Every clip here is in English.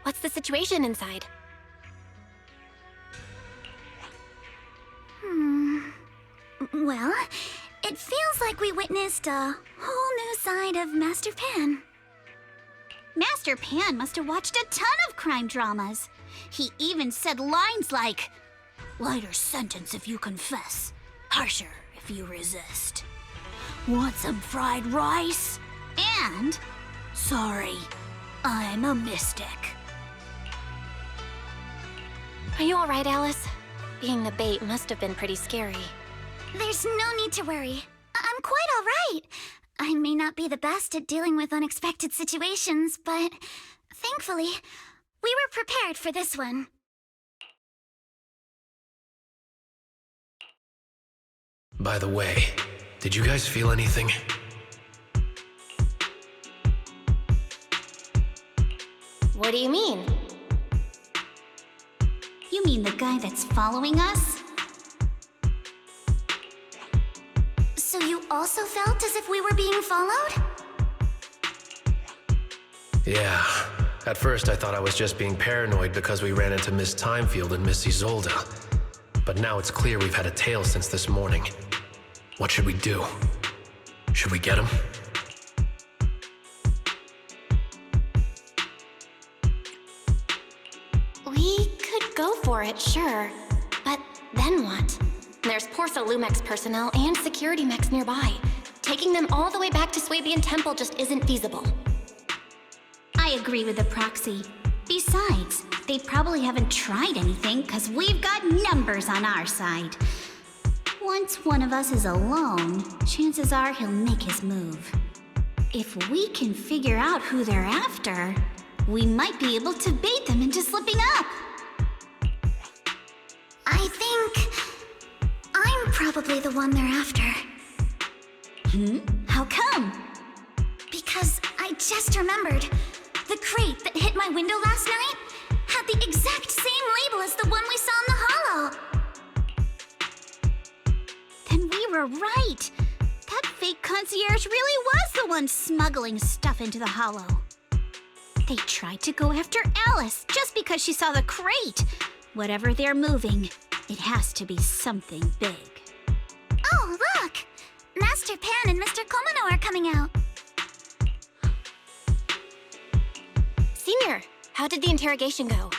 What's the situation inside? Well, it feels like we witnessed a whole new side of Master Pan. Master Pan must have watched a ton of crime dramas. He even said lines like, "Lighter sentence if you confess, harsher if you resist. Want some fried rice?" And, "Sorry, I'm a mystic." Are you alright, Alice? Being the bait must have been pretty scary. There's no need to worry. I'm quite all right. I may not be the best at dealing with unexpected situations, but thankfully, we were prepared for this one. By the way, did you guys feel anything? What do you mean? You mean the guy that's following us? So you also felt as if we were being followed? Yeah. At first I thought I was just being paranoid because we ran into Miss Timefield and Miss Isolde. But now it's clear we've had a tail since this morning. What should we do? Should we get him? We could go for it, sure. But then what? There's Porcelumex personnel and security mechs nearby. Taking them all the way back to Swabian Temple just isn't feasible. I agree with the proxy. Besides, they probably haven't tried anything because we've got numbers on our side. Once one of us is alone, chances are he'll make his move. If we can figure out who they're after, we might be able to bait them into slipping up. I think I'm probably the one they're after. How come? Because I just remembered. The crate that hit my window last night had the exact same label as the one we saw in the hollow. Then we were right. That fake concierge really was the one smuggling stuff into the hollow. They tried to go after Alice just because she saw the crate. Whatever they're moving, it has to be something big. Oh, look! Master Pan and Mr. Komano are coming out. Senior, how did the interrogation go?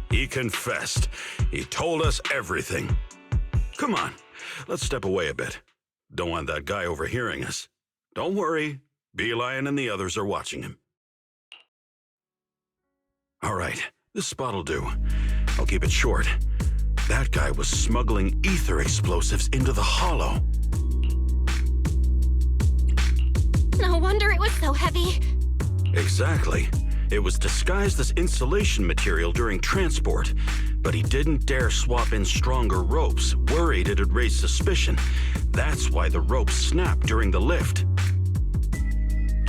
He confessed. He told us everything. Come on, let's step away a bit. Don't want that guy overhearing us. Don't worry, Beelion and the others are watching him. All right, this spot'll do. I'll keep it short. That guy was smuggling ether explosives into the hollow. No wonder it was so heavy. Exactly. It was disguised as insulation material during transport, but he didn't dare swap in stronger ropes, worried it'd raise suspicion. That's why the ropes snapped during the lift.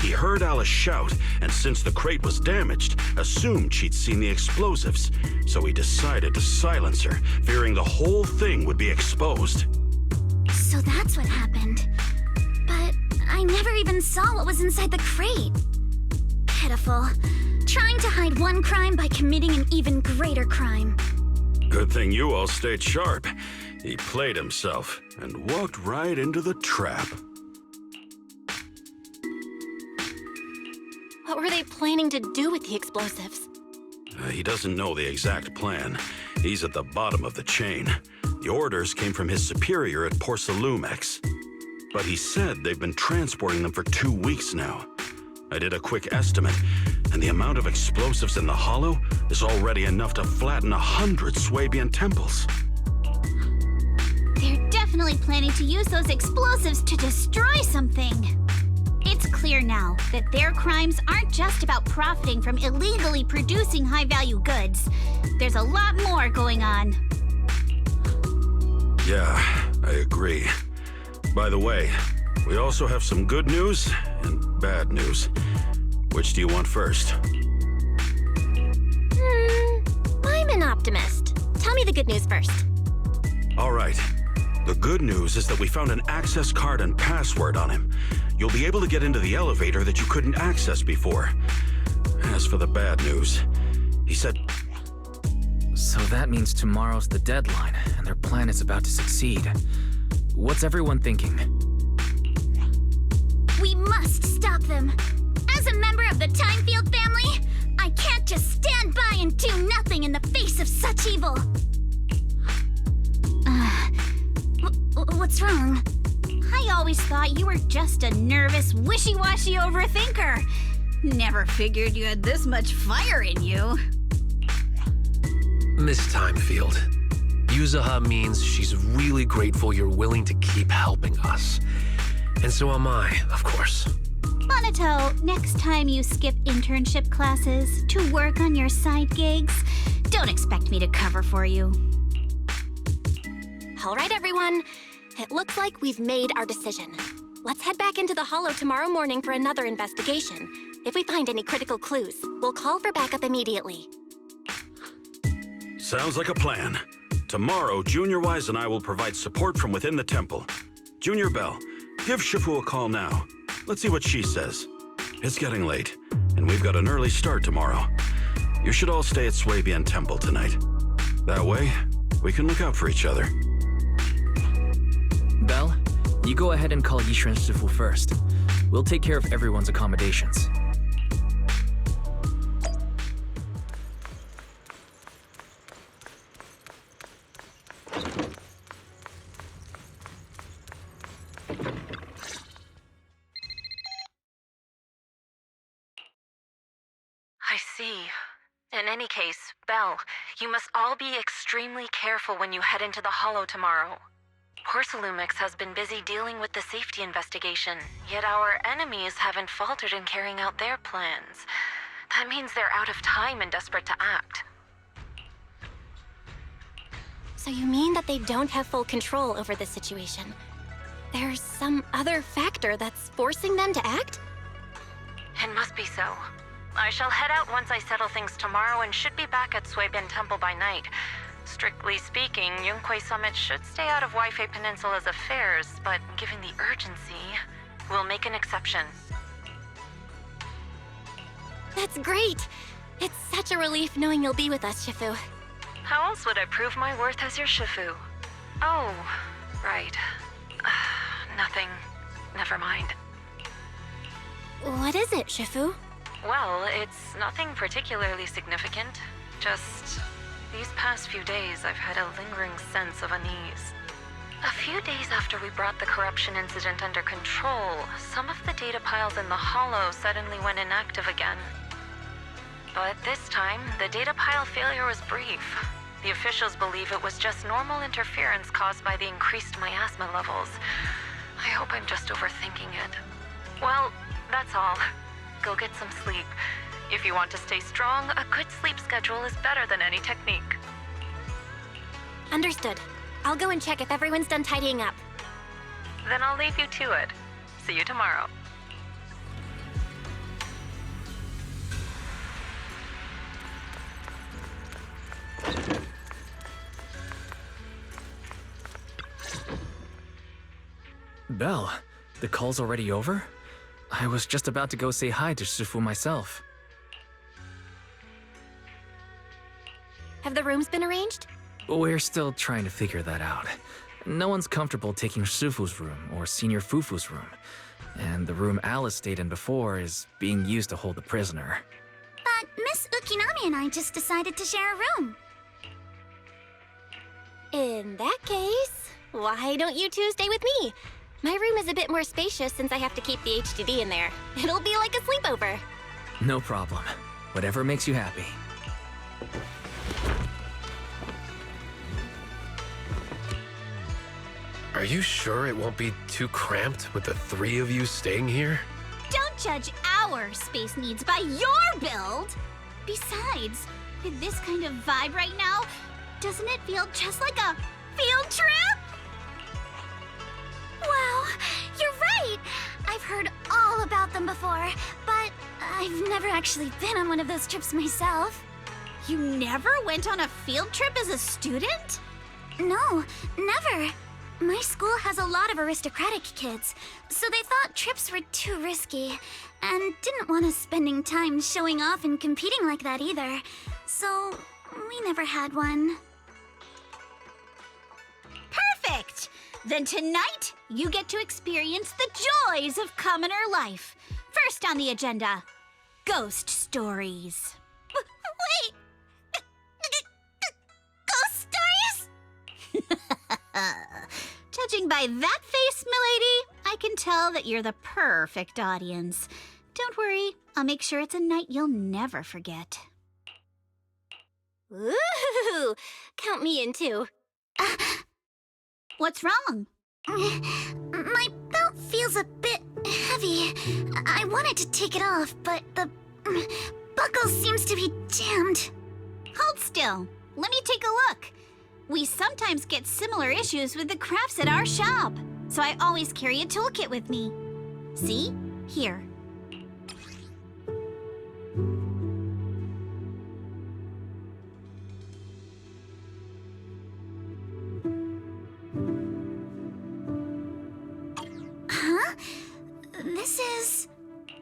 He heard Alice shout, and since the crate was damaged, assumed she'd seen the explosives, so he decided to silence her, fearing the whole thing would be exposed. So that's what happened. But I never even saw what was inside the crate. Pitiful. Trying to hide one crime by committing an even greater crime. Good thing you all stayed sharp. He played himself and walked right into the trap. What were they planning to do with the explosives? He doesn't know the exact plan. He's at the bottom of the chain. The orders came from his superior at Porcelumex. But he said they've been transporting them for 2 weeks now. I did a quick estimate, and the amount of explosives in the hollow is already enough to flatten 100 Swabian temples. They're definitely planning to use those explosives to destroy something. It's clear now that their crimes aren't just about profiting from illegally producing high-value goods. There's a lot more going on. Yeah, I agree. By the way, we also have some good news and bad news. Which do you want first? I'm an optimist. Tell me the good news first. All right. The good news is that we found an access card and password on him. You'll be able to get into the elevator that you couldn't access before. As for the bad news, He said, So that means tomorrow's the deadline, and their plan is about to succeed. What's everyone thinking? We must stop them. As a member of the Time Field family, I can't just stand by and do nothing in the face of such evil. What's wrong? I always thought you were just a nervous, wishy-washy overthinker. Never figured you had this much fire in you. Miss Timefield, Yuzaha means she's really grateful you're willing to keep helping us. And so am I, of course. Monato, next time you skip internship classes to work on your side gigs, don't expect me to cover for you. All right, everyone. It looks like we've made our decision. Let's head back into the Hollow tomorrow morning for another investigation. If we find any critical clues, we'll call for backup immediately. sounds like a plan. Tomorrow, Junior Wise and I will provide support from within the temple. Junior Bell, give Shifu a call now. Let's see what she says. It's getting late, and we've got an early start tomorrow. You should all stay at Swabian Temple tonight. That way, we can look out for each other. Belle, you go ahead and call Yishu and Shifu first. We'll take care of everyone's accommodations. I see. In any case, Belle, you must all be extremely careful when you head into the Hollow tomorrow. Porcelumix has been busy dealing with the safety investigation, yet our enemies haven't faltered in carrying out their plans. That means they're out of time and desperate to act. So you mean that they don't have full control over the situation? There's some other factor that's forcing them to act? It must be so. I shall head out once I settle things tomorrow and should be back at Swabian Temple by night. Strictly speaking, Yunque Summit should stay out of Waifei Peninsula's affairs, but given the urgency, we'll make an exception. That's great! It's such a relief knowing you'll be with us, Shifu. How else would I prove my worth as your Shifu? Oh, right. Nothing. Never mind. What is it, Shifu? Well, it's nothing particularly significant. Just these past few days, I've had a lingering sense of unease. A few days after we brought the corruption incident under control, some of the data piles in the Hollow suddenly went inactive again. But this time, the data pile failure was brief. The officials believe it was just normal interference caused by the increased miasma levels. I hope I'm just overthinking it. Well, that's all. Go get some sleep. If you want to stay strong, a good sleep schedule is better than any technique. Understood. I'll go and check if everyone's done tidying up. Then I'll leave you to it. See you tomorrow. Belle, the call's already over? I was just about to go say hi to Shifu myself. Have the rooms been arranged? We're still trying to figure that out. No one's comfortable taking Shifu's room or Senior Fufu's room. And the room Alice stayed in before is being used to hold the prisoner. But Miss Ukinami and I just decided to share a room. In that case, why don't you two stay with me? My room is a bit more spacious since I have to keep the HDD in there. It'll be like a sleepover. No problem. Whatever makes you happy. Are you sure it won't be too cramped with the three of you staying here? Don't judge our space needs by your build! Besides, with this kind of vibe right now, doesn't it feel just like a field trip? Wow, you're right! I've heard all about them before, but I've never actually been on one of those trips myself. You never went on a field trip as a student? No, never. My school has a lot of aristocratic kids, so they thought trips were too risky, and didn't want us spending time showing off and competing like that either. so we never had one. Perfect! Then tonight, you get to experience the joys of commoner life. First on the agenda, ghost stories. Wait! Ghost stories? Judging by that face, milady, I can tell that you're the perfect audience. Don't worry, I'll make sure it's a night you'll never forget. Ooh, count me in too. What's wrong? My belt feels a bit heavy. I wanted to take it off, but the buckle seems to be jammed. Hold still. Let me take a look. We sometimes get similar issues with the crafts at our shop, so I always carry a toolkit with me. See? Here. Huh? This is...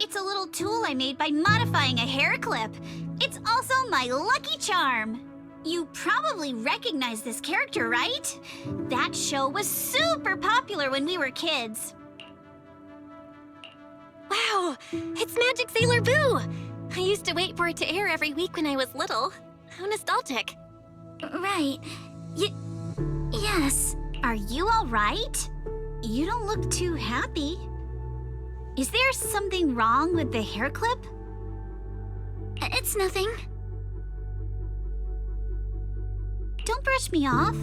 It's a little tool I made by modifying a hair clip. It's also my lucky charm. You probably recognize this character, right? That show was super popular when we were kids. Wow, it's Magic Sailor Boo! I used to wait for it to air every week when I was little. How nostalgic. Right. Yes. Are you all right? You don't look too happy. Is there something wrong with the hair clip? It's nothing. Don't brush me off.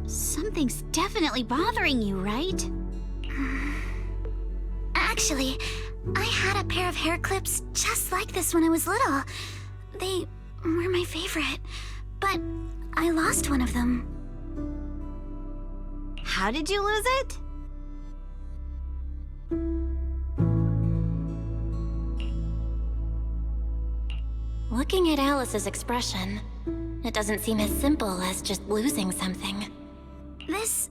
Something's definitely bothering you, right? Actually, I had a pair of hair clips just like this when I was little. They were my favorite, but I lost one of them. How did you lose it? Looking at Alice's expression, it doesn't seem as simple as just losing something. This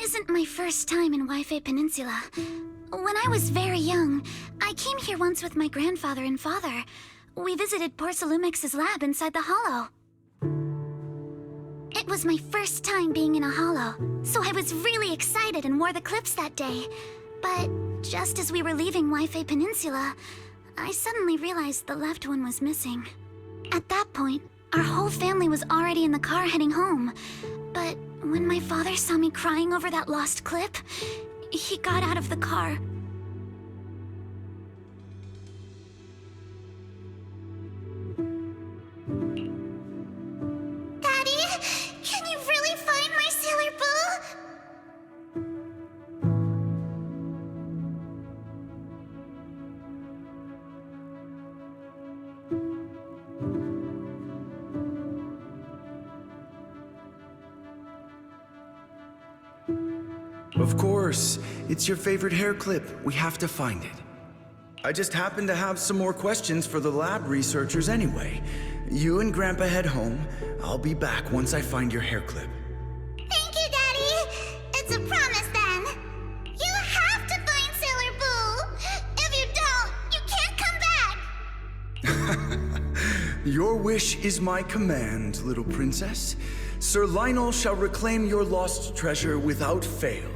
isn't my first time in Wi-Fi Peninsula. When I was very young, I came here once with my grandfather and father. We visited Porcelumex's lab inside the hollow. It was my first time being in a hollow, so I was really excited and wore the clips that day. But just as we were leaving Wi-Fi Peninsula, I suddenly realized the left one was missing. At that point, our whole family was already in the car heading home. But when my father saw me crying over that lost clip, he got out of the car. Daddy, can you really find my Sailor Boo? Of course. It's your favorite hair clip. We have to find it. I just happen to have some more questions for the lab researchers anyway. You and Grandpa head home. I'll be back once I find your hair clip. Thank you, Daddy. It's a promise then. You have to find Sailor Boo. If you don't, you can't come back. Your wish is my command, little princess. Sir Lionel shall reclaim your lost treasure without fail.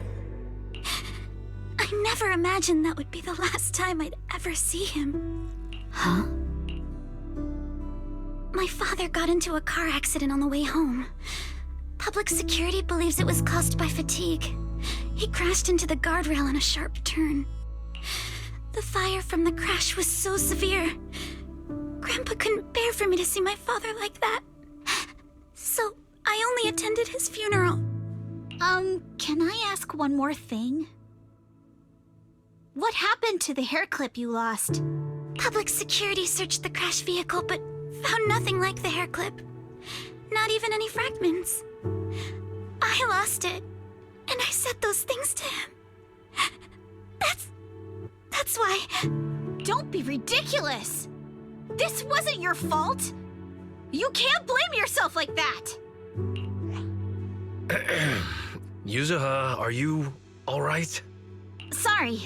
I never imagined that would be the last time I'd ever see him. Huh? My father got into a car accident on the way home. Public security believes it was caused by fatigue. He crashed into the guardrail on a sharp turn. The fire from the crash was so severe. Grandpa couldn't bear for me to see my father like that. So I only attended his funeral. Can I ask one more thing? What happened to the hair clip you lost? Public security searched the crashed vehicle, but found nothing like the hair clip. Not even any fragments. I lost it, and I said those things to him. That's why... Don't be ridiculous! This wasn't your fault! You can't blame yourself like that! Yuzuha, are you alright? Sorry.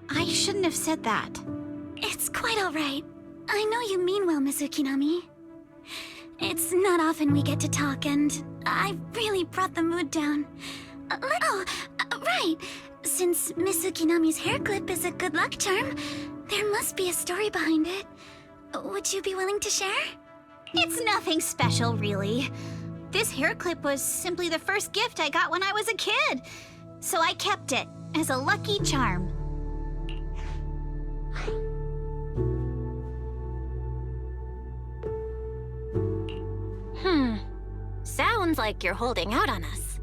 I shouldn't have said that. It's quite all right. I know you mean well, Miss Ukinami. It's not often we get to talk, and I really brought the mood down. Right. Since Miss Ukinami's hair clip is a good luck charm, there must be a story behind it. Would you be willing to share? It's nothing special, really. This hair clip was simply the first gift I got when I was a kid. So I kept it as a lucky charm. Sounds like you're holding out on us.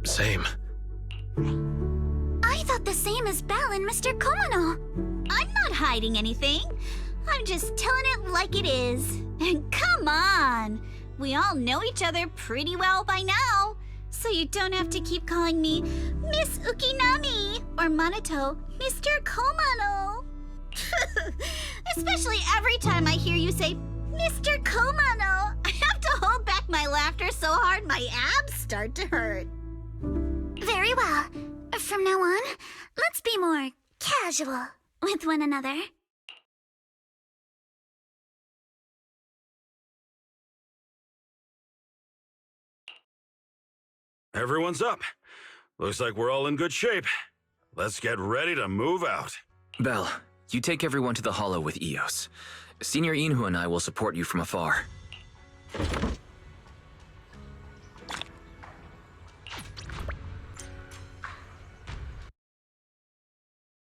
Same. I thought the same as Belle and Mr. Komano. I'm not hiding anything. I'm just telling it like it is. And come on! We all know each other pretty well by now. So you don't have to keep calling me Miss Ukinami or Manato Mr. Komano. Especially every time I hear you say Mr. Komano. I have to hold back my laughter so hard my abs start to hurt. Very well. From now on, let's be more casual with one another. Everyone's up. Looks like we're all in good shape. Let's get ready to move out. Belle, you take everyone to the hollow with Eos. Senior Inhu and I will support you from afar.